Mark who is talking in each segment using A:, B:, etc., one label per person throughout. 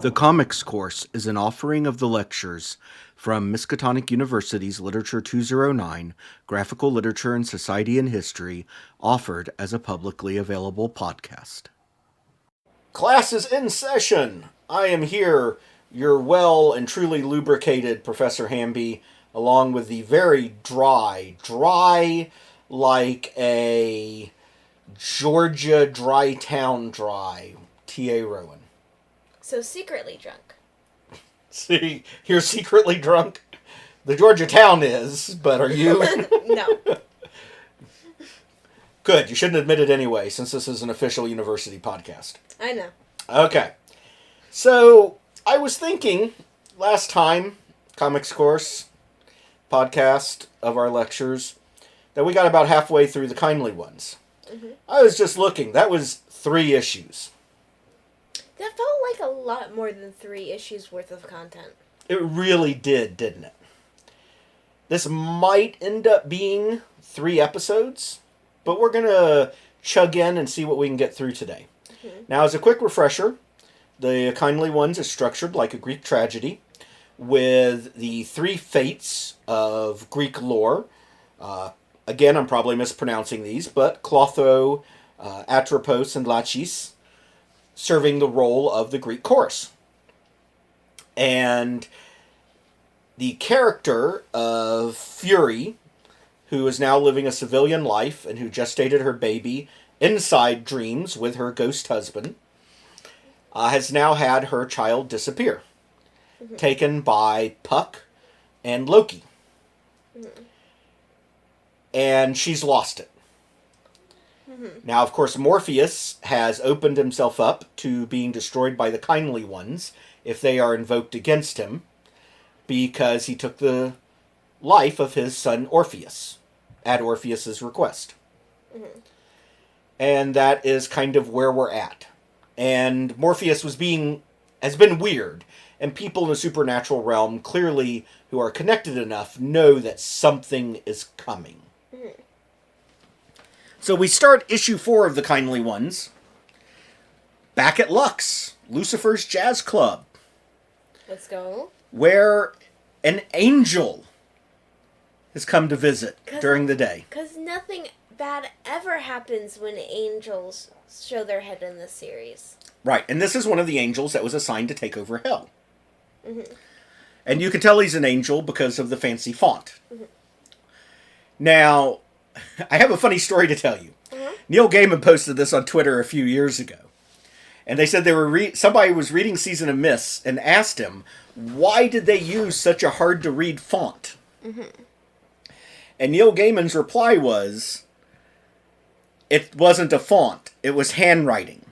A: The Comics Course is an offering of the lectures from Miskatonic University's Literature 209, Graphical Literature and Society and History, offered as a publicly available podcast. Class is in session. I am here, your well and truly lubricated Professor Hamby, along with the very dry like a Georgia dry town dry, T.A. Rowan.
B: So secretly drunk.
A: See, you're secretly drunk? The Georgia town is, but are you?
B: No.
A: Good, you shouldn't admit it anyway, since this is an official university podcast.
B: I know.
A: Okay. So, I was thinking, last time, Comics Course podcast of our lectures, that we got about halfway through the kindly ones. Mm-hmm. I was just looking. That was 3 issues.
B: That felt like a lot more than 3 issues worth of content.
A: It really did, didn't it? This might end up being 3 episodes, but we're going to chug in and see what we can get through today. Mm-hmm. Now, as a quick refresher, the Kindly Ones is structured like a Greek tragedy, with the 3 fates of Greek lore. Again, I'm probably mispronouncing these, but Clotho, Atropos, and Lachis, serving the role of the Greek chorus. And the character of Fury, who is now living a civilian life and who gestated her baby inside dreams with her ghost husband, has now had her child disappear, taken by Puck and Loki. And she's lost it. Now, of course, Morpheus has opened himself up to being destroyed by the Kindly Ones if they are invoked against him, because he took the life of his son Orpheus, at Orpheus's request. And that is kind of where we're at. And Morpheus has been weird, and people in the supernatural realm, clearly, who are connected enough, know that something is coming. So we start issue 4 of the Kindly Ones, back at Lux, Lucifer's Jazz Club.
B: Let's go.
A: Where an angel has come to visit during the day.
B: Because nothing bad ever happens when angels show their head in this series.
A: Right, and this is one of the angels that was assigned to take over hell. And you can tell he's an angel because of the fancy font. Now, I have a funny story to tell you. Neil Gaiman posted this on Twitter a few years ago. And they said somebody was reading Season of Mists and asked him, why did they use such a hard-to-read font? And Neil Gaiman's reply was, it wasn't a font, it was handwriting.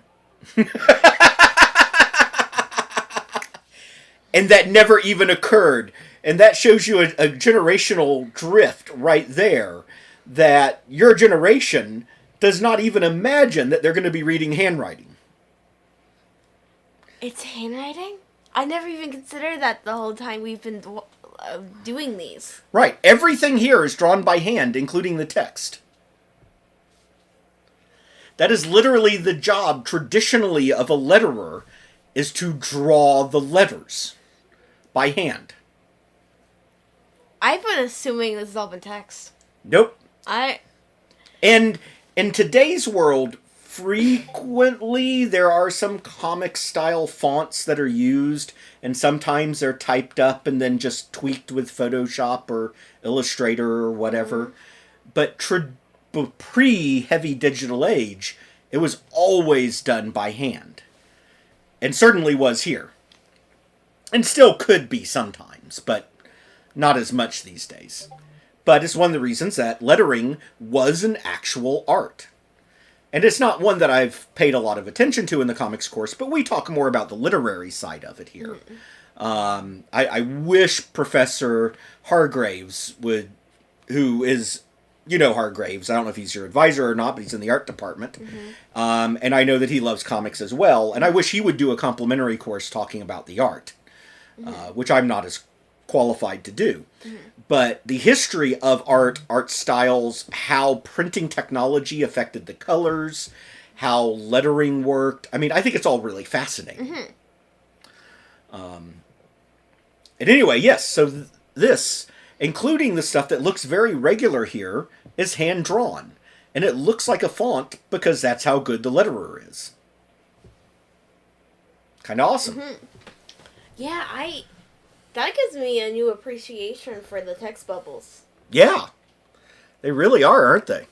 A: And that never even occurred. And that shows you a generational drift right there, that your generation does not even imagine that they're going to be reading handwriting.
B: It's handwriting? I never even considered that the whole time we've been doing these.
A: Right. Everything here is drawn by hand, including the text. That is literally the job, traditionally, of a letterer, is to draw the letters by hand.
B: I've been assuming this is all been text.
A: Nope.
B: And
A: in today's world, frequently there are some comic-style fonts that are used, and sometimes they're typed up and then just tweaked with Photoshop or Illustrator or whatever. But pre-heavy digital age, it was always done by hand. And certainly was here. And still could be sometimes, but not as much these days. But it's one of the reasons that lettering was an actual art. And it's not one that I've paid a lot of attention to in the comics course, but we talk more about the literary side of it here. I wish Professor Hargraves would, who is, you know Hargraves, I don't know if he's your advisor or not, but he's in the art department. And I know that he loves comics as well, and I wish he would do a complimentary course talking about the art, which I'm not as qualified to do. But the history of art styles, how printing technology affected the colors, how lettering worked, I mean, I think it's all really fascinating. And anyway, yes, so this, including the stuff that looks very regular here, is hand drawn. And it looks like a font because that's how good the letterer is. Kind of awesome.
B: Mm-hmm. Yeah, that gives me a new appreciation for the text bubbles.
A: Yeah. They really are, aren't they?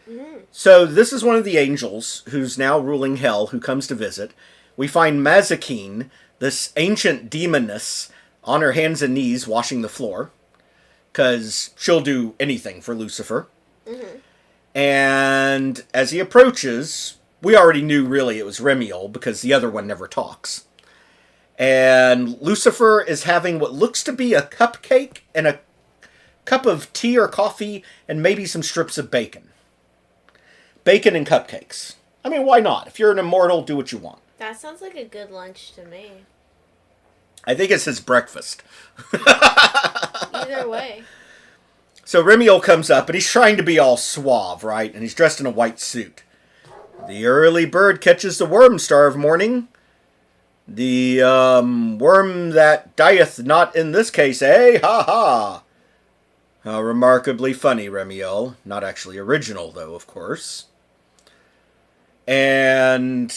B: Mm-hmm.
A: So this is one of the angels who's now ruling hell who comes to visit. We find Mazikeen, this ancient demoness, on her hands and knees washing the floor. Because she'll do anything for Lucifer.
B: Mm-hmm.
A: And as he approaches, we already knew really it was Remiel because the other one never talks. And Lucifer is having what looks to be a cupcake and a cup of tea or coffee and maybe some strips of bacon. Bacon and cupcakes. I mean, why not? If you're an immortal, do what you want.
B: That sounds like a good lunch to me.
A: I think it's his breakfast.
B: Either way.
A: So Remiel comes up, and he's trying to be all suave, right? And he's dressed in a white suit. The early bird catches the worm, star of morning. The worm that dieth not in this case, eh? Ha ha! How remarkably funny, Remiel. Not actually original, though, of course. And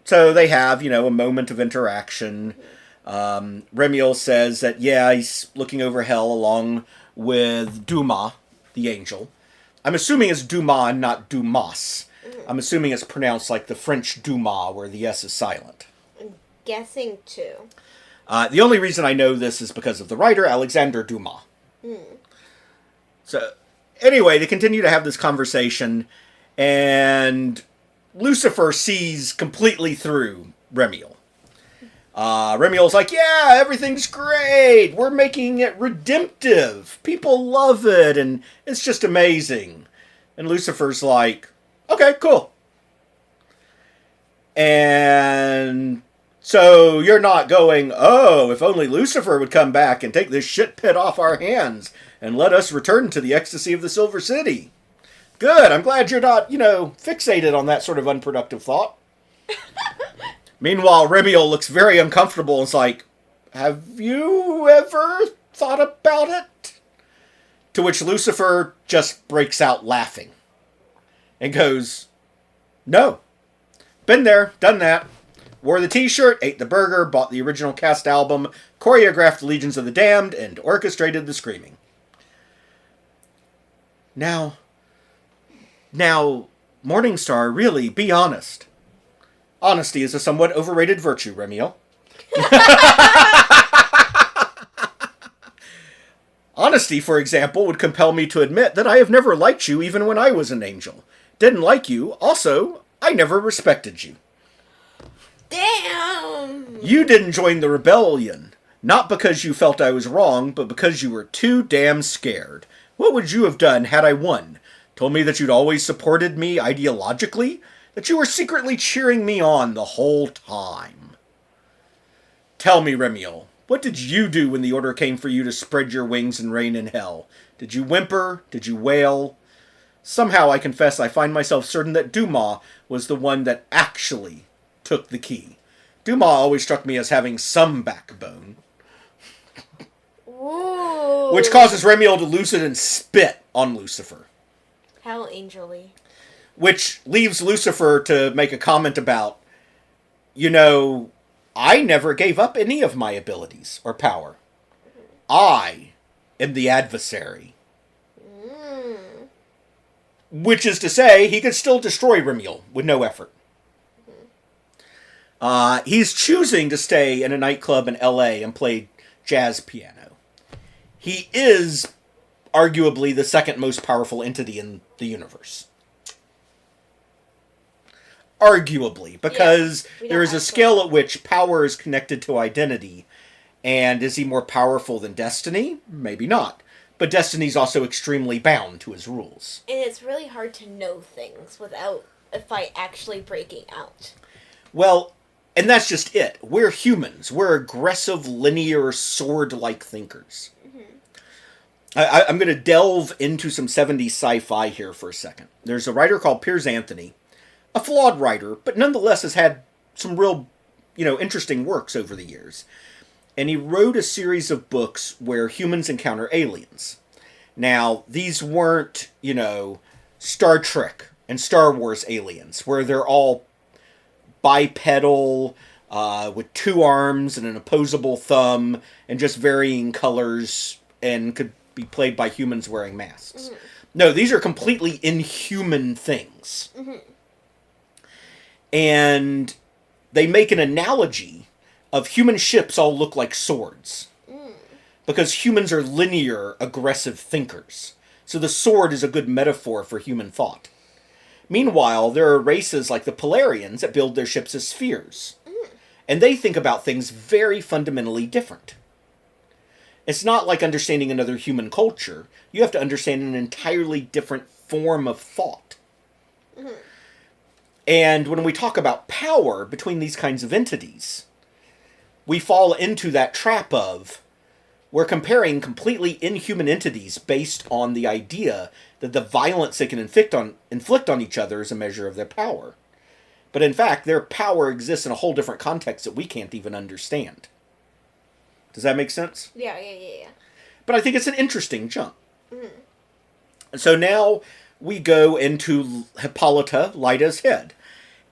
A: so they have, a moment of interaction. Remiel says that, yeah, he's looking over hell along with Duma, the angel. I'm assuming it's Duma and not Dumas. I'm assuming it's pronounced like the French Duma, where the S is silent.
B: I'm guessing too.
A: The only reason I know this is because of the writer, Alexander Dumas. So, anyway, they continue to have this conversation, and Lucifer sees completely through Remiel. Remiel's like, yeah, everything's great. We're making it redemptive. People love it, and it's just amazing. And Lucifer's like, okay, cool. And so you're not going, oh, if only Lucifer would come back and take this shit pit off our hands and let us return to the ecstasy of the Silver City. Good, I'm glad you're not, fixated on that sort of unproductive thought. Meanwhile, Remiel looks very uncomfortable and is like, have you ever thought about it? To which Lucifer just breaks out laughing and goes, no. Been there, done that. Wore the t-shirt, ate the burger, bought the original cast album, choreographed Legions of the Damned, and orchestrated the screaming. Now, Morningstar, really, be honest. Honesty is a somewhat overrated virtue, Remiel. Honesty, for example, would compel me to admit that I have never liked you even when I was an angel. Didn't like you. Also, I never respected you.
B: Damn!
A: You didn't join the rebellion. Not because you felt I was wrong, but because you were too damn scared. What would you have done had I won? Told me that you'd always supported me ideologically? That you were secretly cheering me on the whole time? Tell me, Remiel, what did you do when the order came for you to spread your wings and reign in hell? Did you whimper? Did you wail? Somehow, I confess, I find myself certain that Dumas was the one that actually took the key. Dumas always struck me as having some backbone.
B: Ooh.
A: Which causes Remiel to lose it and spit on Lucifer.
B: How angelly.
A: Which leaves Lucifer to make a comment about, I never gave up any of my abilities or power. I am the adversary. Which is to say, he could still destroy Remiel with no effort. He's choosing to stay in a nightclub in LA and play jazz piano. He is arguably the second most powerful entity in the universe. Arguably, because there is a scale at which power is connected to identity. And is he more powerful than Destiny? Maybe not. But Destiny's also extremely bound to his rules.
B: And it's really hard to know things without a fight actually breaking out.
A: Well, and that's just it. We're humans. We're aggressive, linear, sword-like thinkers. I'm going to delve into some 70s sci-fi here for a second. There's a writer called Piers Anthony. A flawed writer, but nonetheless has had some real, interesting works over the years. and he wrote a series of books where humans encounter aliens. Now, these weren't, Star Trek and Star Wars aliens, where they're all bipedal, with two arms and an opposable thumb, and just varying colors, and could be played by humans wearing masks. Mm-hmm. No, these are completely inhuman things. Mm-hmm. And they make an analogy of human ships all look like swords. Because humans are linear, aggressive thinkers. So the sword is a good metaphor for human thought. Meanwhile, there are races like the Polarians that build their ships as spheres. And they think about things very fundamentally different. It's not like understanding another human culture. You have to understand an entirely different form of thought. Mm-hmm. And when we talk about power between these kinds of entities, we fall into that trap of we're comparing completely inhuman entities based on the idea that the violence they can inflict on each other is a measure of their power. But in fact, their power exists in a whole different context that we can't even understand. Does that make sense?
B: Yeah.
A: But I think it's an interesting jump. Mm-hmm. And so now we go into Hippolyta Lyda's head.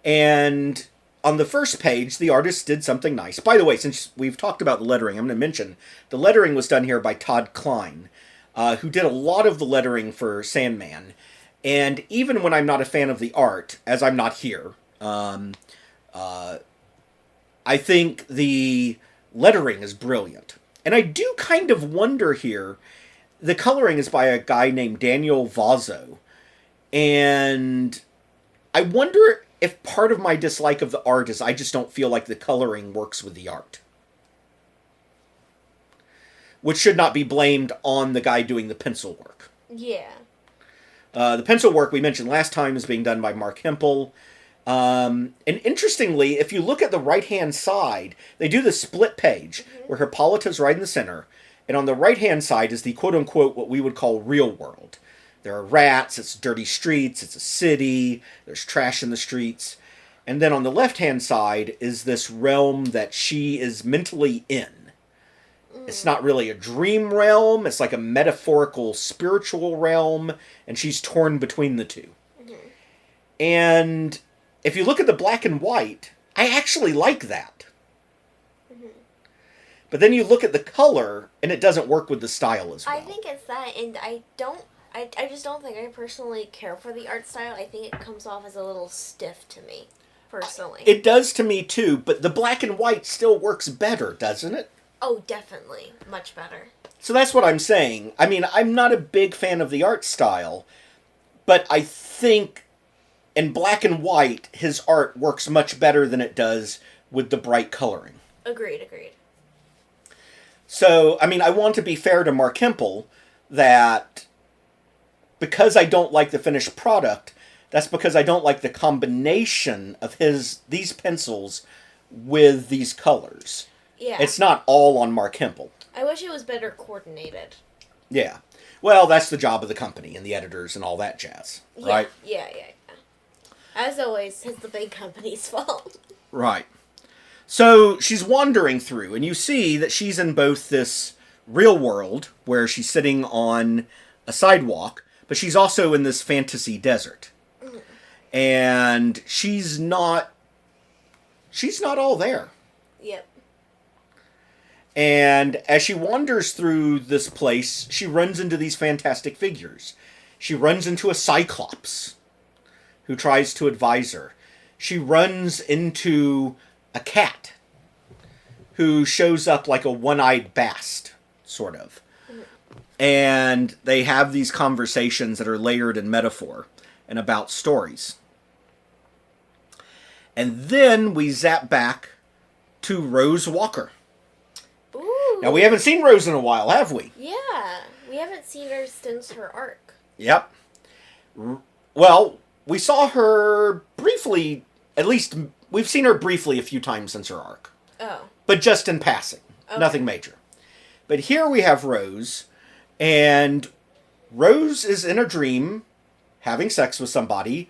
A: And on the first page, the artist did something nice. By the way, since we've talked about the lettering, I'm going to mention the lettering was done here by Todd Klein, who did a lot of the lettering for Sandman. And even when I'm not a fan of the art, as I'm not here, I think the lettering is brilliant. And I do kind of wonder here, the coloring is by a guy named Daniel Vazzo. And I wonder if part of my dislike of the art is I just don't feel like the coloring works with the art. Which should not be blamed on the guy doing the pencil work.
B: Yeah.
A: The pencil work we mentioned last time is being done by Mark Hempel. And interestingly, if you look at the right-hand side, they do the split page, where Hippolyta's right in the center, and on the right-hand side is the quote-unquote what we would call real world. There are rats, it's dirty streets, it's a city, there's trash in the streets. And then on the left-hand side is this realm that she is mentally in. It's not really a dream realm, it's like a metaphorical spiritual realm, and she's torn between the two. Mm-hmm. And if you look at the black and white, I actually like that. Mm-hmm. But then you look at the color, and it doesn't work with the style as well.
B: I think it's that, and I just don't think I personally care for the art style. I think it comes off as a little stiff to me, personally.
A: It does to me too, but the black and white still works better, doesn't it?
B: Oh, definitely. Much better.
A: So that's what I'm saying. I mean, I'm not a big fan of the art style, but I think in black and white, his art works much better than it does with the bright coloring.
B: Agreed.
A: So, I mean, I want to be fair to Mark Hempel that because I don't like the finished product, that's because I don't like the combination of these pencils with these colors.
B: Yeah.
A: It's not all on Mark Hempel.
B: I wish it was better coordinated.
A: Yeah. Well, that's the job of the company and the editors and all that jazz, right?
B: Yeah. As always, it's the big company's fault.
A: Right. So she's wandering through, and you see that she's in both this real world, where she's sitting on a sidewalk, but she's also in this fantasy desert. Mm. And she's not all there.
B: Yep.
A: And as she wanders through this place, she runs into these fantastic figures. She runs into a Cyclops who tries to advise her. She runs into a cat who shows up like a one-eyed bast, sort of. And they have these conversations that are layered in metaphor and about stories. And then we zap back to Rose Walker.
B: Ooh.
A: Now, we haven't seen Rose in a while, have we?
B: Yeah. We haven't seen her since her arc.
A: Yep. Well, we saw her briefly, at least we've seen her briefly a few times since her arc.
B: Oh.
A: But just in passing. Okay. Nothing major. But here we have Rose, and Rose is in a dream having sex with somebody,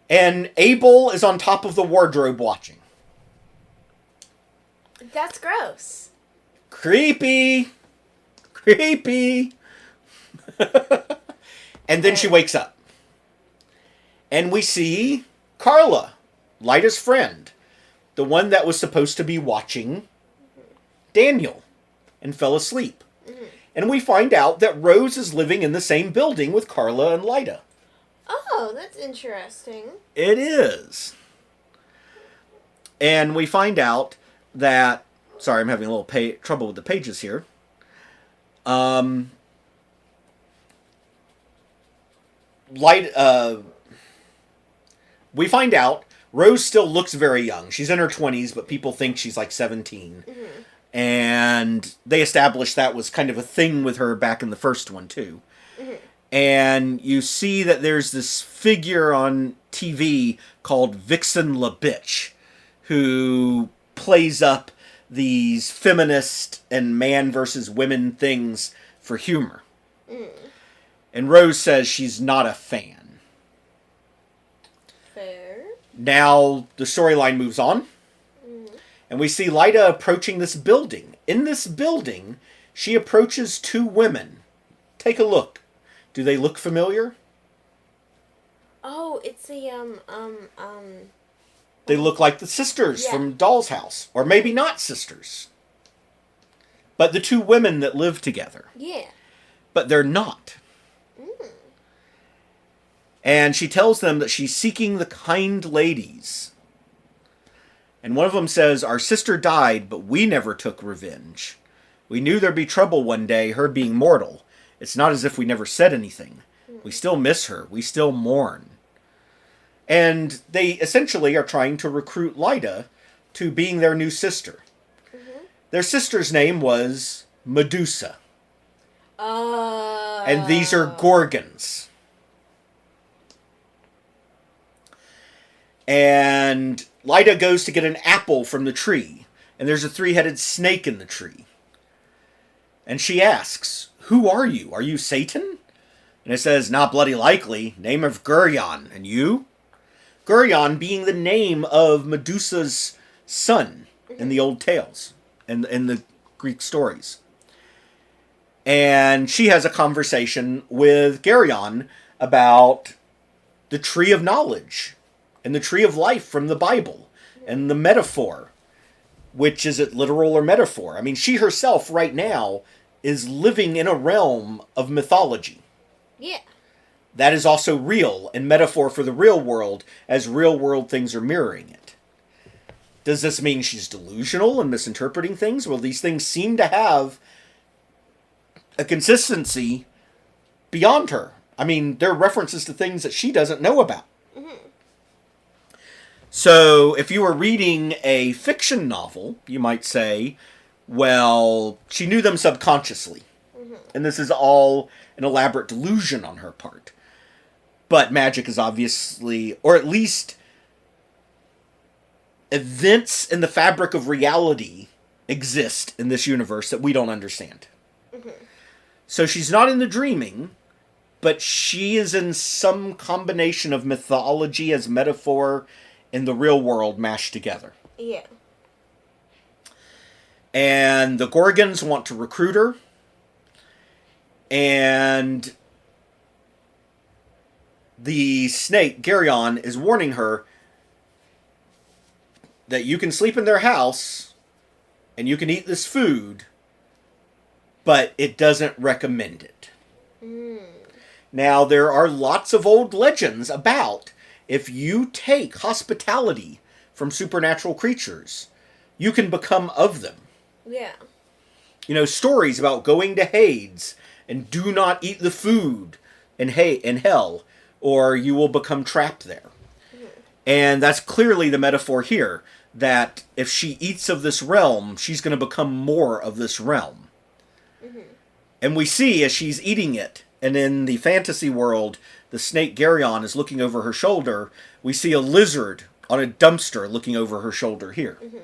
A: and Abel is on top of the wardrobe watching.
B: That's gross.
A: Creepy. Creepy. And then she wakes up. And we see Carla, Lyda's friend, the one that was supposed to be watching Daniel and fell asleep.
B: Mm-hmm.
A: And we find out that Rose is living in the same building with Carla and Lyda.
B: Oh, that's interesting.
A: It is. And we find out that... Sorry, I'm having a little trouble with the pages here. We find out Rose still looks very young. She's in her 20s, but people think she's like 17.
B: Mm-hmm.
A: And they established that was kind of a thing with her back in the first one, too.
B: Mm-hmm.
A: And you see that there's this figure on TV called Vixen LaBitch, who plays up these feminist and man versus women things for humor.
B: Mm.
A: And Rose says she's not a fan.
B: Fair.
A: Now the storyline moves on.
B: Mm.
A: And we see Lyda approaching this building. In this building, she approaches two women. Take a look. Do they look familiar?
B: Oh, it's the,
A: They look like the sisters from Doll's House. Or maybe not sisters. But the two women that live together.
B: Yeah.
A: But they're not.
B: Mm.
A: And she tells them that she's seeking the kind ladies. And one of them says, "Our sister died, but we never took revenge. We knew there'd be trouble one day, her being mortal. It's not as if we never said anything. We still miss her. We still mourn." And they essentially are trying to recruit Lyda to being their new sister.
B: Mm-hmm.
A: Their sister's name was Medusa. And these are Gorgons. And Lyda goes to get an apple from the tree. And there's a three-headed snake in the tree. And she asks, "Who are you? Are you Satan?" And it says, "Not bloody likely. Name of Gurion. And you?" Gurion being the name of Medusa's son in the old tales and in the Greek stories. And she has a conversation with Gurion about the tree of knowledge and the tree of life from the Bible and the metaphor. Which is it literal or metaphor? I mean, she herself right now is living in a realm of mythology.
B: Yeah.
A: That is also real and metaphor for the real world, as real world things are mirroring it. Does this mean she's delusional and misinterpreting things? Well, these things seem to have a consistency beyond her. I mean, there are references to things that she doesn't know about.
B: Mm-hmm.
A: So, if you were reading a fiction novel, you might say, well, she knew them subconsciously.
B: Mm-hmm.
A: And this is all an elaborate delusion on her part. But magic is obviously, or at least events in the fabric of reality exist in this universe that we don't understand.
B: Mm-hmm.
A: So she's not in the dreaming, but she is in some combination of mythology as metaphor and the real world mashed together.
B: Yeah.
A: And the Gorgons want to recruit her. And the snake, Gurion, is warning her that you can sleep in their house and you can eat this food, but it doesn't recommend it.
B: Mm.
A: Now, there are lots of old legends about if you take hospitality from supernatural creatures, you can become of them.
B: Yeah.
A: You know, stories about going to Hades and do not eat the food in hell, or you will become trapped there. Mm-hmm. And that's clearly the metaphor here, that if she eats of this realm, she's going to become more of this realm. Mm-hmm. And we see as she's eating it, and in the fantasy world, the snake Gurion is looking over her shoulder, we see a lizard on a dumpster looking over her shoulder here. Mm-hmm.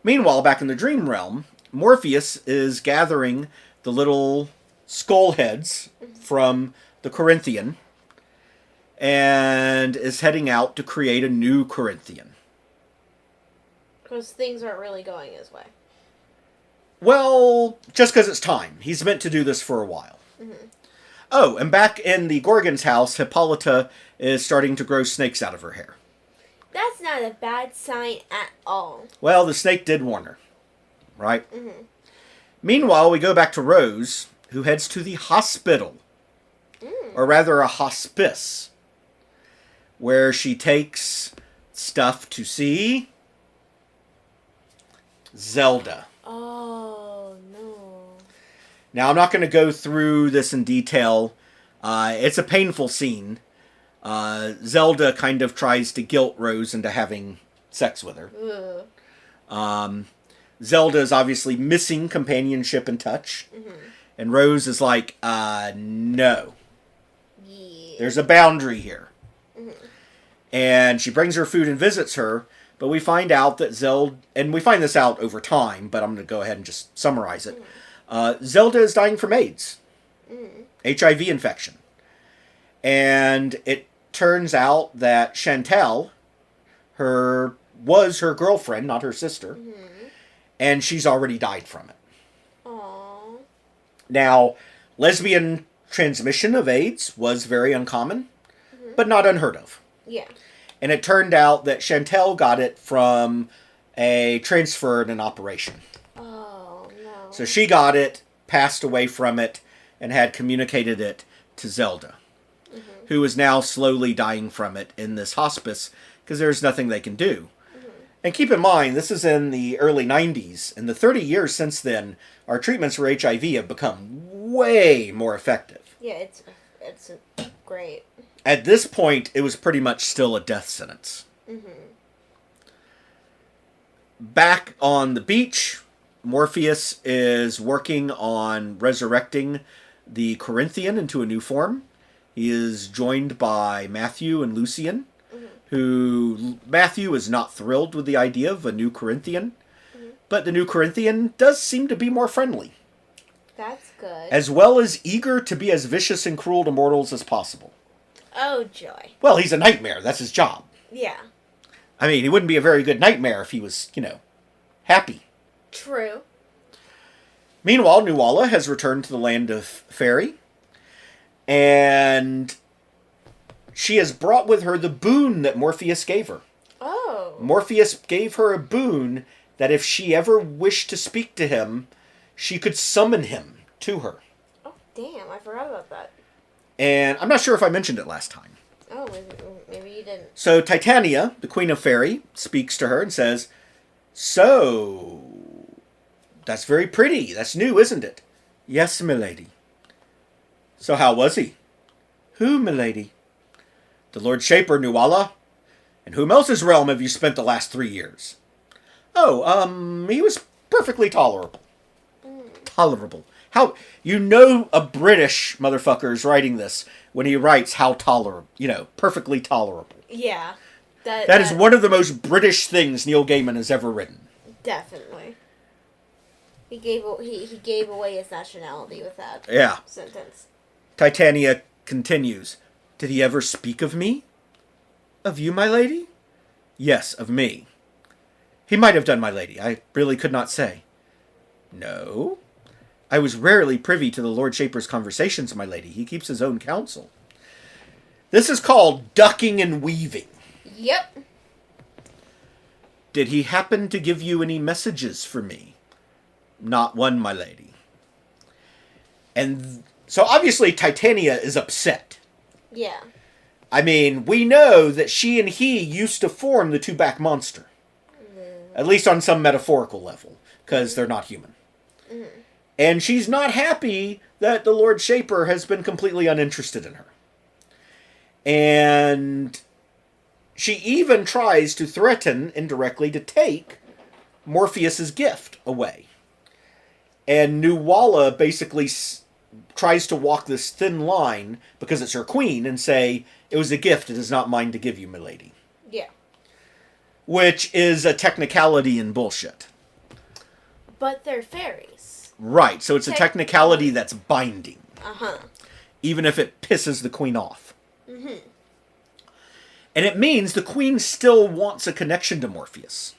A: Meanwhile, back in the dream realm, Morpheus is gathering the little skull heads from the Corinthian and is heading out to create a new Corinthian.
B: Because things aren't really going his way.
A: Well, just because it's time. He's meant to do this for a while.
B: Mm-hmm.
A: Oh, and back in the Gorgon's house, Hippolyta is starting to grow snakes out of her hair.
B: That's not a bad sign at all.
A: Well, the snake did warn her, right?
B: Mm-hmm.
A: Meanwhile, we go back to Rose, who heads to the hospital. Or rather, a hospice. Where she takes stuff to see Zelda.
B: Oh, no.
A: Now, I'm not going to go through this in detail. It's a painful scene. Zelda kind of tries to guilt Rose into having sex with her. Zelda is obviously missing companionship and touch.
B: Mm-hmm.
A: And Rose is like, no.
B: Yeah.
A: There's a boundary here.
B: Mm-hmm.
A: And she brings her food and visits her. But we find out that Zelda... And we find this out over time, but I'm going to go ahead and just summarize it. Zelda is dying from AIDS. HIV infection. And it turns out that Chantal was her girlfriend, not her sister.
B: Mm-hmm.
A: And she's already died from it.
B: Aww.
A: Now, lesbian transmission of AIDS was very uncommon, but not unheard of.
B: Yeah.
A: And it turned out that Chantal got it from a transfer in an operation.
B: Oh, no.
A: So she got it, passed away from it, and had communicated it to Zelda, who is now slowly dying from it in this hospice because there's nothing they can do. And keep in mind, this is in the early 90s. In the 30 years since then, our treatments for HIV have become way more effective.
B: Yeah, it's great.
A: At this point, it was pretty much still a death sentence. Back on the beach, Morpheus is working on resurrecting the Corinthian into a new form. He is joined by Matthew and Lucian, who Matthew is not thrilled with the idea of a new Corinthian, but the new Corinthian does seem to be more friendly.
B: That's good.
A: As well as eager to be as vicious and cruel to mortals as possible.
B: Oh, joy.
A: Well, he's a nightmare. That's his job.
B: Yeah.
A: I mean, he wouldn't be a very good nightmare if he was, happy.
B: True.
A: Meanwhile, Nuala has returned to the land of Fairy, and she has brought with her the boon that Morpheus gave her.
B: Oh.
A: Morpheus gave her a boon that if she ever wished to speak to him, she could summon him to her.
B: Oh, damn. I forgot about that.
A: And I'm not sure if I mentioned it last time.
B: Oh, maybe you didn't.
A: So Titania, the Queen of Fairy, speaks to her and says, "So, that's very pretty. That's new, isn't it?" "Yes, milady." "So how was he?" "Who, milady?" "The Lord Shaper, Nuala. In whom else's realm have you spent the last 3 years?" "Oh, he was perfectly tolerable." Tolerable. How, a British motherfucker is writing this when he writes how tolerable, perfectly tolerable.
B: Yeah.
A: That is one of the most British things Neil Gaiman has ever written.
B: Definitely. He gave away his nationality with that sentence.
A: Titania continues. "Did he ever speak of me?" "Of you, my lady?" "Yes, of me." "He might have done, my lady. I really could not say." "No. I was rarely privy to the Lord Shaper's conversations, my lady. He keeps his own counsel." This is called ducking and weaving.
B: Yep.
A: "Did he happen to give you any messages for me?" "Not one, my lady." And so obviously Titania is upset.
B: Yeah.
A: I mean, we know that she and he used to form the two-back monster. At least on some metaphorical level, because they're not human. And she's not happy that the Lord Shaper has been completely uninterested in her. And she even tries to threaten indirectly to take Morpheus's gift away. And Nuala basically tries to walk this thin line, because it's her queen, and say, "It was a gift, it is not mine to give you, milady."
B: Yeah.
A: Which is a technicality and bullshit.
B: But they're fairies.
A: Right, so it's a technicality that's binding.
B: Uh-huh.
A: Even if it pisses the queen off. And it means the queen still wants a connection to Morpheus.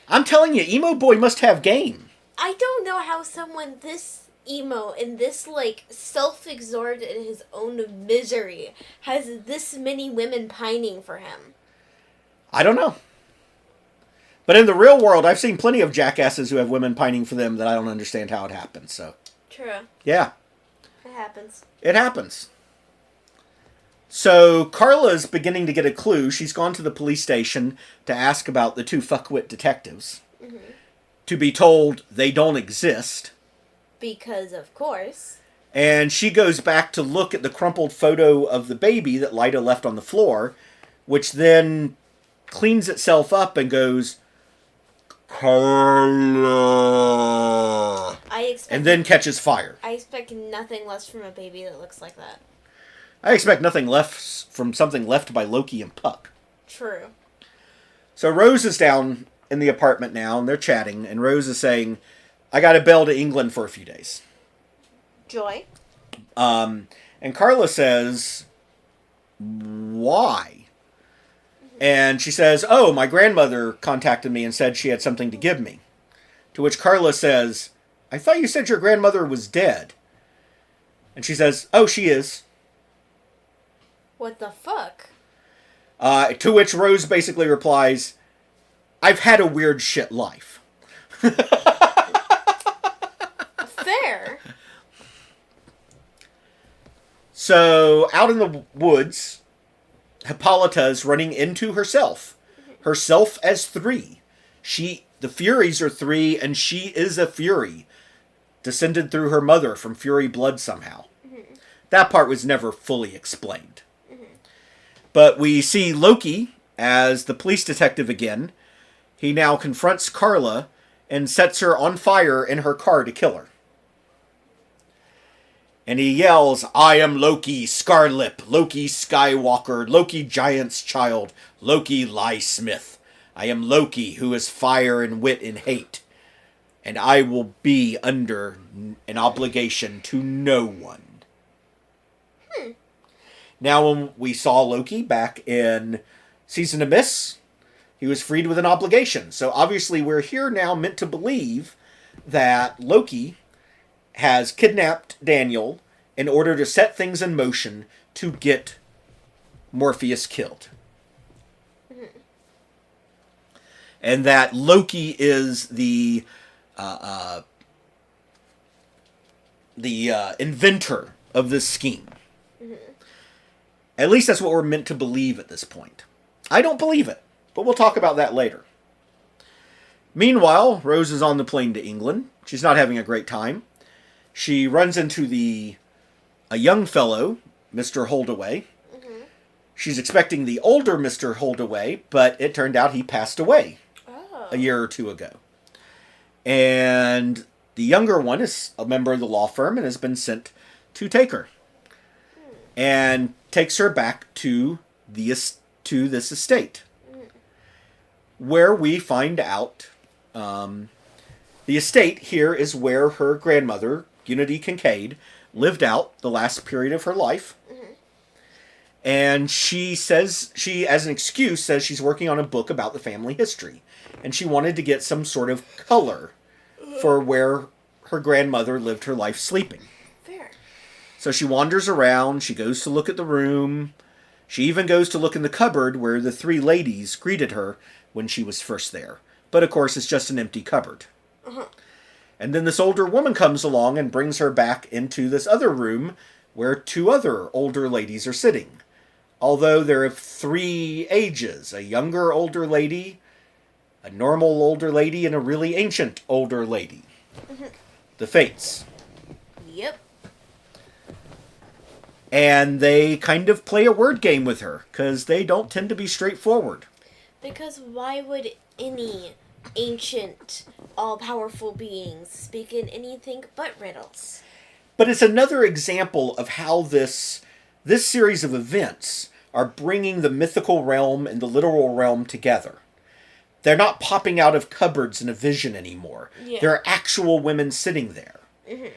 A: I'm telling you, Emo Boy must have game.
B: I don't know how someone this emo and this, like, self-absorbed in his own misery has this many women pining for him.
A: I don't know. But in the real world, I've seen plenty of jackasses who have women pining for them that I don't understand how it happens. So,
B: True.
A: yeah.
B: It happens.
A: It happens. So, Carla's beginning to get a clue. She's gone to the police station to ask about the two fuckwit detectives.
B: Mm-hmm.
A: To be told they don't exist.
B: Because, of course.
A: And she goes back to look at the crumpled photo of the baby that Lyda left on the floor, which then cleans itself up and goes, Carla. And then catches fire.
B: I expect nothing less from a baby that looks like that.
A: I expect nothing less from something left by Loki and Puck.
B: True.
A: So Rose is down in the apartment now, and they're chatting, and Rose is saying, I got a bail to England for a few days.
B: Joy?
A: And Carla says, why? And she says, oh, my grandmother contacted me and said she had something to give me. To which Carla says, I thought you said your grandmother was dead. And she says, oh, she is.
B: What the fuck?
A: To which Rose basically replies, I've had a weird shit life.
B: Fair.
A: So, out in the woods, Hippolyta's running into herself. Herself as 3. The Furies are 3, and she is a Fury. Descended through her mother from Fury blood somehow. Mm-hmm. That part was never fully explained. Mm-hmm. But we see Loki as the police detective again. He now confronts Carla and sets her on fire in her car to kill her. And he yells, I am Loki, Scarlip, Loki Skywalker, Loki Giant's Child, Loki Lie Smith. I am Loki, who is fire and wit and hate. And I will be under an obligation to no one. Now, when we saw Loki back in Season of Mist, he was freed with an obligation. So obviously we're here now meant to believe that Loki has kidnapped Daniel in order to set things in motion to get Morpheus killed. Mm-hmm. And that Loki is the inventor of this scheme. Mm-hmm. At least that's what we're meant to believe at this point. I don't believe it, but we'll talk about that later. Meanwhile, Rose is on the plane to England. She's not having a great time. She runs into a young fellow, Mr. Holdaway. Mm-hmm. She's expecting the older Mr. Holdaway, but it turned out he passed away a year or two ago. And the younger one is a member of the law firm and has been sent to take her. And takes her back to this estate. Where we find out the estate here is where her grandmother, Unity Kincaid, lived out the last period of her life. Mm-hmm. And she says, as an excuse, says she's working on a book about the family history. And she wanted to get some sort of color for where her grandmother lived her life sleeping.
B: Fair.
A: So she wanders around, she goes to look at the room. She even goes to look in the cupboard where the 3 ladies greeted her when she was first there. But of course, it's just an empty cupboard. Uh-huh. And then this older woman comes along and brings her back into this other room where 2 other older ladies are sitting. Although they're of 3 ages. A younger older lady, a normal older lady, and a really ancient older lady. Mm-hmm. The Fates.
B: Yep.
A: And they kind of play a word game with her, because they don't tend to be straightforward.
B: Because why would any ancient, all-powerful beings speak in anything but riddles?
A: But it's another example of how this series of events are bringing the mythical realm and the literal realm together. They're not popping out of cupboards in a vision anymore. Yeah. There are actual women sitting there. Mm-hmm.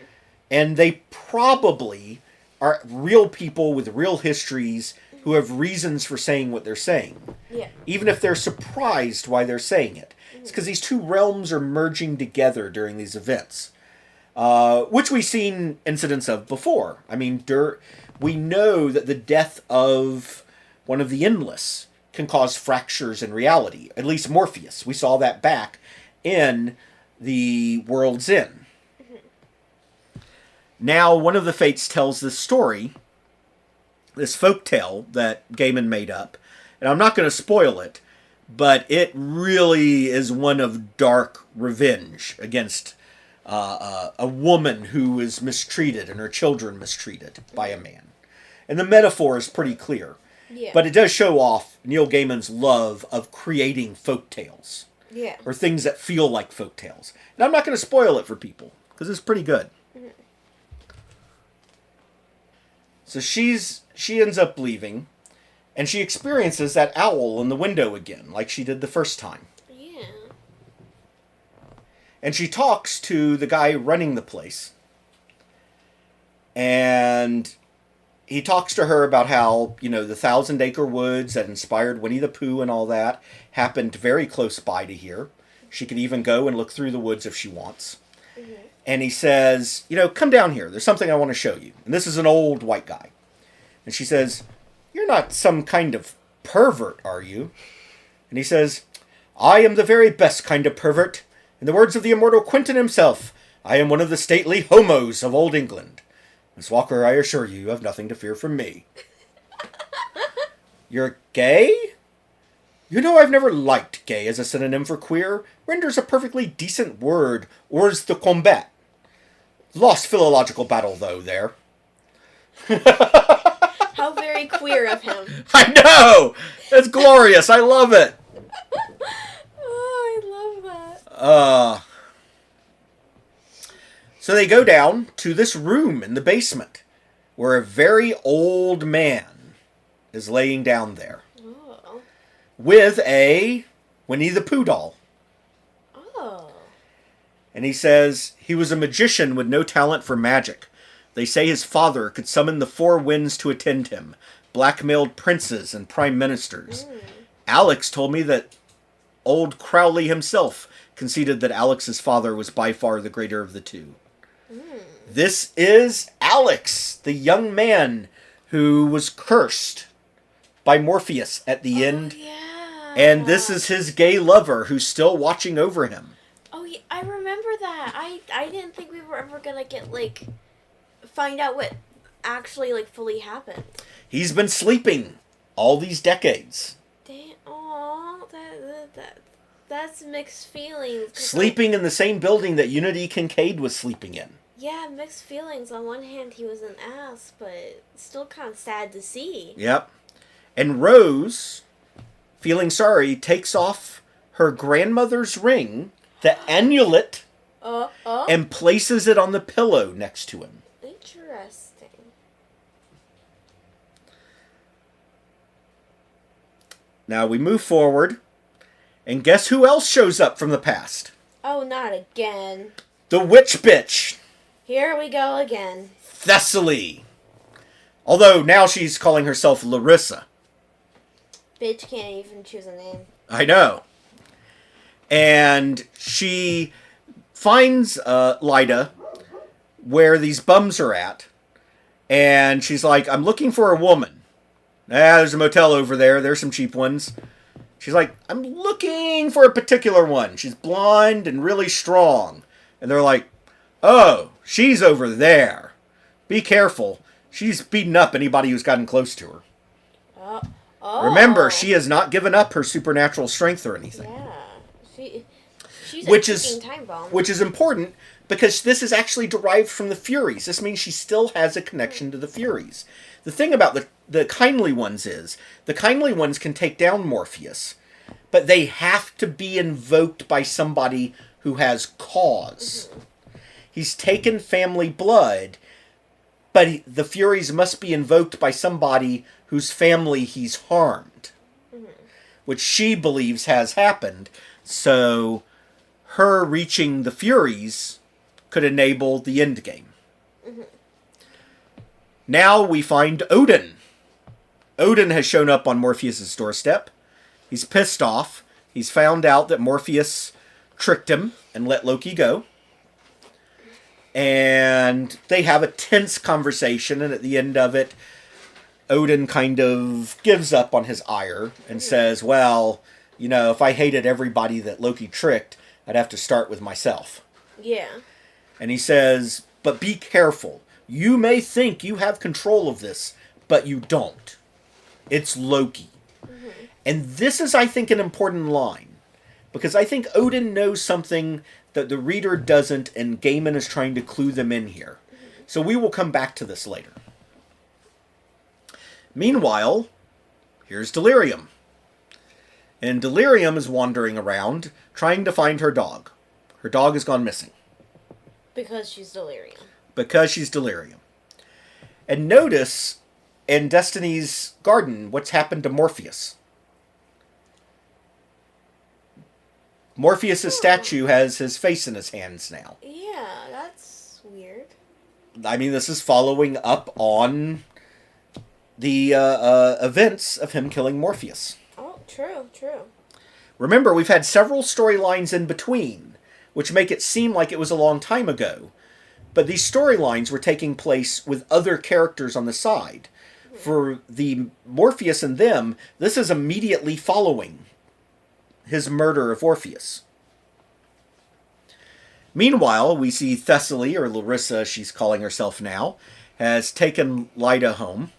A: And they probably are real people with real histories who have reasons for saying what they're saying. Yeah. Even if they're surprised why they're saying it. Mm-hmm. It's because these two realms are merging together during these events, which we've seen incidents of before. I mean, we know that the death of one of the Endless can cause fractures in reality. At least Morpheus. We saw that back in the World's End. Now, one of the Fates tells this story, this folktale that Gaiman made up, and I'm not going to spoil it, but it really is one of dark revenge against a woman who is mistreated and her children mistreated by a man. And the metaphor is pretty clear.
B: Yeah.
A: But it does show off Neil Gaiman's love of creating folktales.
B: Yeah.
A: Or things that feel like folktales. And I'm not going to spoil it for people, because it's pretty good. Mm-hmm. So she ends up leaving, and she experiences that owl in the window again, like she did the first time.
B: Yeah.
A: And she talks to the guy running the place. And he talks to her about how, the 1,000 Acre Woods that inspired Winnie the Pooh and all that happened very close by to here. She could even go and look through the woods if she wants. Mm-hmm. And he says, come down here. There's something I want to show you. And this is an old white guy. And she says, you're not some kind of pervert, are you? And he says, I am the very best kind of pervert. In the words of the immortal Quentin himself, I am one of the stately homos of old England. Miss Walker, I assure you, you have nothing to fear from me. You're gay? I've never liked gay as a synonym for queer. Renders a perfectly decent word, hors de combat. Lost philological battle, though, there.
B: How very queer of him.
A: I know! It's glorious. I love it.
B: Oh, I love that.
A: So they go down to this room in the basement where a very old man is laying down there.
B: Oh.
A: With a Winnie the Pooh doll.
B: Oh.
A: And he says he was a magician with no talent for magic. They say his father could summon the four winds to attend him, blackmailed princes and prime ministers. Alex told me that old Crowley himself conceded that Alex's father was by far the greater of the two. This is Alex, the young man who was cursed by Morpheus at the end.
B: Yeah.
A: And this is his gay lover who's still watching over him.
B: Oh, yeah, I remember that. I didn't think we were ever going to get, find out what actually, fully happened.
A: He's been sleeping all these decades.
B: Aw, that's mixed feelings.
A: Sleeping in the same building that Unity Kincaid was sleeping in.
B: Yeah, mixed feelings. On one hand, he was an ass, but still kind of sad to see.
A: Yep. And Rose, feeling sorry, takes off her grandmother's ring, the amulet, and places it on the pillow next to him.
B: Interesting.
A: Now we move forward, and guess who else shows up from the past?
B: Oh, not again.
A: The witch bitch.
B: Here we go again.
A: Thessaly. Although now she's calling herself Larissa.
B: Bitch can't even choose a name.
A: I know. And she finds Lyda where these bums are at. And she's like, I'm looking for a woman. There's a motel over there. There's some cheap ones. She's like, I'm looking for a particular one. She's blonde and really strong. And they're like, oh, she's over there. Be careful. She's beating up anybody who's gotten close to her. Remember, she has not given up her supernatural strength or anything.
B: Yeah. She's
A: which
B: a
A: is
B: ticking time bomb.
A: Which is important because this is actually derived from the Furies. This means she still has a connection to the Furies. The thing about the kindly ones is the kindly ones can take down Morpheus, but they have to be invoked by somebody who has cause. Mm-hmm. He's taken family blood, but the Furies must be invoked by somebody whose family he's harmed, which she believes has happened. So her reaching the Furies could enable the end game. Mm-hmm. Now we find Odin. Odin has shown up on Morpheus' doorstep. He's pissed off. He's found out that Morpheus tricked him and let Loki go. And they have a tense conversation, and at the end of it, Odin kind of gives up on his ire and says, well, if I hated everybody that Loki tricked, I'd have to start with myself.
B: Yeah.
A: And he says, but be careful. You may think you have control of this, but you don't. It's Loki. Mm-hmm. And this is, I think, an important line. Because I think Odin knows something that the reader doesn't, and Gaiman is trying to clue them in here. Mm-hmm. So we will come back to this later. Meanwhile, here's Delirium. And Delirium is wandering around, trying to find her dog. Her dog has gone missing.
B: Because she's Delirium.
A: Because she's Delirium. And notice, in Destiny's Garden, what's happened to Morpheus. Morpheus' statue has his face in his hands now.
B: Yeah, that's weird.
A: I mean, this is following up on the events of him killing Morpheus.
B: Oh, true.
A: Remember, we've had several storylines in between, which make it seem like it was a long time ago. But these storylines were taking place with other characters on the side. For the Morpheus and them, this is immediately following his murder of Orpheus. Meanwhile, we see Thessaly, or Larissa, she's calling herself now, has taken Lyda home.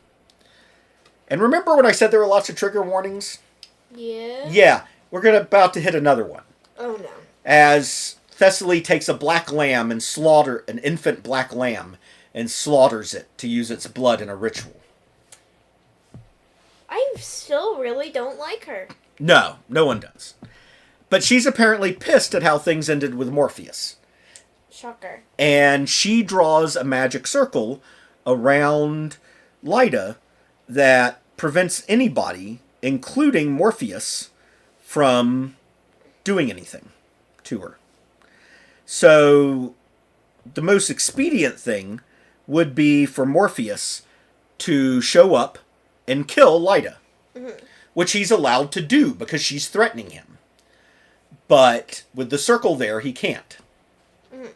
A: And remember when I said there were lots of trigger warnings?
B: Yeah.
A: Yeah, we're about to hit another one.
B: Oh no.
A: As Thessaly takes a black lamb and an infant black lamb, and slaughters it to use its blood in a ritual.
B: I still really don't like her.
A: No one does. But she's apparently pissed at how things ended with Morpheus.
B: Shocker.
A: And she draws a magic circle around Lyda that prevents anybody, including Morpheus, from doing anything to her. So, the most expedient thing would be for Morpheus to show up and kill Lyda. Mm-hmm. Which he's allowed to do because she's threatening him. But with the circle there, he can't. Mm-hmm.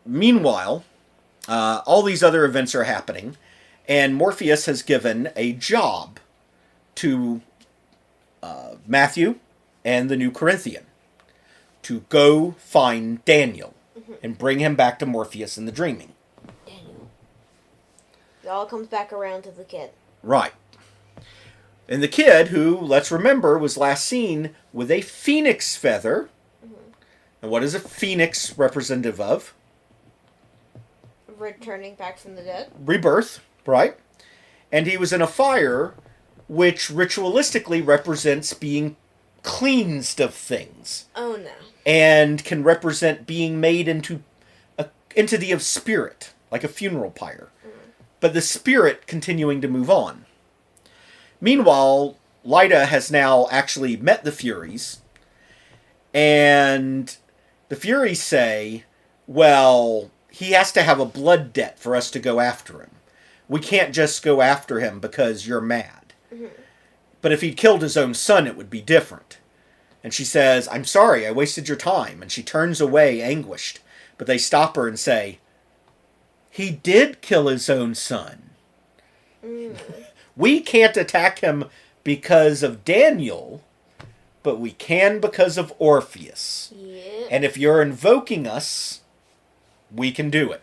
A: Meanwhile, all these other events are happening, and Morpheus has given a job to Matthew and the New Corinthian to go find Daniel and bring him back to Morpheus in the dreaming.
B: Daniel. It all comes back around to the kid.
A: Right. And the kid, who, let's remember, was last seen with a phoenix feather. Mm-hmm. And what is a phoenix representative of?
B: Returning back from the dead.
A: Rebirth, right? And he was in a fire, which ritualistically represents being cleansed of things.
B: Oh, no.
A: And can represent being made into the entity of spirit, like a funeral pyre. Mm-hmm. But the spirit continuing to move on. Meanwhile, Lyda has now actually met the Furies, and the Furies say, well, he has to have a blood debt for us to go after him. We can't just go after him because you're mad. Mm-hmm. But if he'd killed his own son, it would be different. And she says, I'm sorry, I wasted your time. And she turns away, anguished. But they stop her and say, he did kill his own son. Mm. We can't attack him because of Daniel, but we can because of Orpheus.
B: Yeah.
A: And if you're invoking us, we can do it.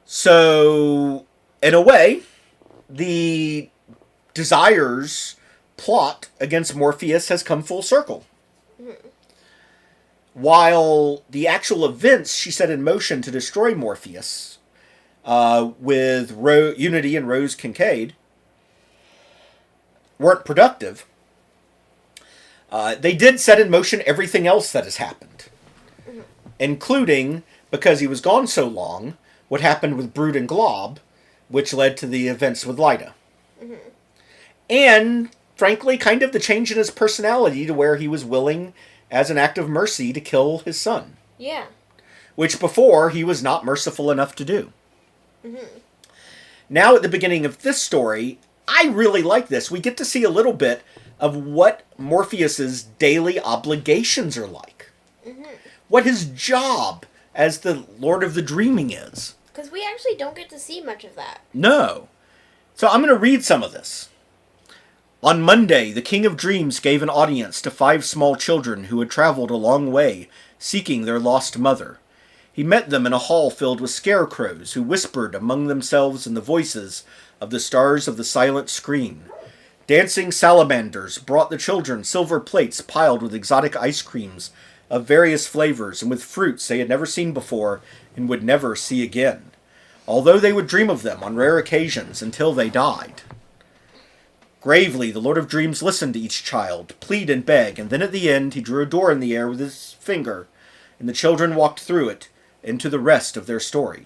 A: So, in a way, the Desire's plot against Morpheus has come full circle. Mm-hmm. While the actual events she set in motion to destroy Morpheus, with Unity and Rose Kincaid, weren't productive, they did set in motion everything else that has happened. Mm-hmm. Including, because he was gone so long, what happened with Brood and Glob, which led to the events with Lyda. Mm-hmm. And, frankly, kind of the change in his personality to where he was willing, as an act of mercy, to kill his son.
B: Yeah.
A: Which before he was not merciful enough to do. Mm-hmm. Now, at the beginning of this story, I really like this. We get to see a little bit of what Morpheus's daily obligations are like.
B: Mm-hmm.
A: What his job as the Lord of the Dreaming is.
B: Because we actually don't get to see much of that.
A: No. So I'm going to read some of this. On Monday, the King of Dreams gave an audience to 5 small children who had traveled a long way, seeking their lost mother. He met them in a hall filled with scarecrows who whispered among themselves in the voices of the stars of the silent screen. Dancing salamanders brought the children silver plates piled with exotic ice creams of various flavors and with fruits they had never seen before and would never see again, although they would dream of them on rare occasions until they died. Gravely, the Lord of Dreams listened to each child, plead and beg, and then at the end he drew a door in the air with his finger, and the children walked through it into the rest of their story.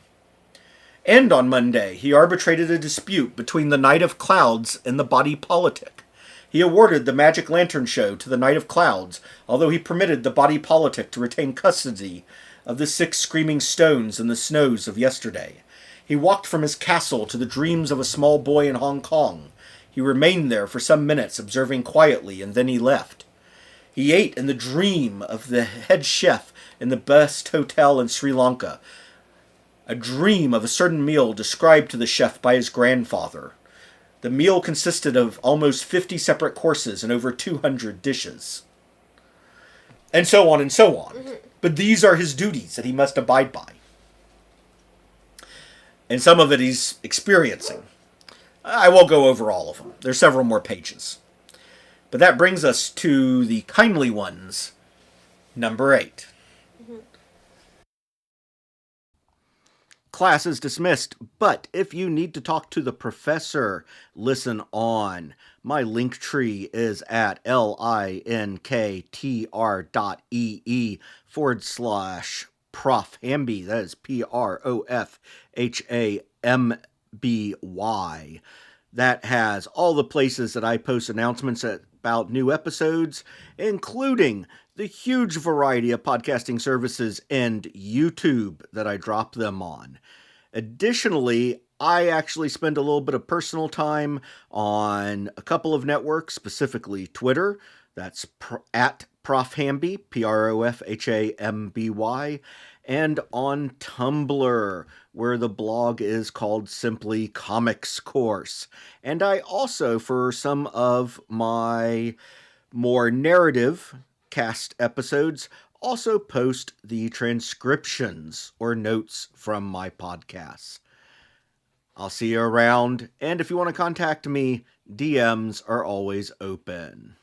A: And on Monday, he arbitrated a dispute between the Knight of Clouds and the Body Politic. He awarded the Magic Lantern Show to the Knight of Clouds, although he permitted the Body Politic to retain custody of the 6 screaming stones in the snows of yesterday. He walked from his castle to the dreams of a small boy in Hong Kong. He remained there for some minutes, observing quietly, and then he left. He ate in the dream of the head chef in the best hotel in Sri Lanka, a dream of a certain meal described to the chef by his grandfather. The meal consisted of almost 50 separate courses and over 200 dishes. And so on and so on.
B: Mm-hmm.
A: But these are his duties that he must abide by. And some of it he's experiencing. I won't go over all of them. There's several more pages. But that brings us to the kindly ones, number 8.
B: Mm-hmm.
A: Class is dismissed, but if you need to talk to the professor, listen on. My link tree is at linktr.ee/Prof Hamby. That is PROFHAMBY. That has all the places that I post announcements about new episodes, including the huge variety of podcasting services and YouTube that I drop them on. Additionally, I actually spend a little bit of personal time on a couple of networks, specifically Twitter. That's at Prof Hamby, PROFHAMBY, and on Tumblr, where the blog is called simply Comics Course. And I also, for some of my more narrative cast episodes, also post the transcriptions or notes from my podcasts. I'll see you around, and if you want to contact me, DMs are always open.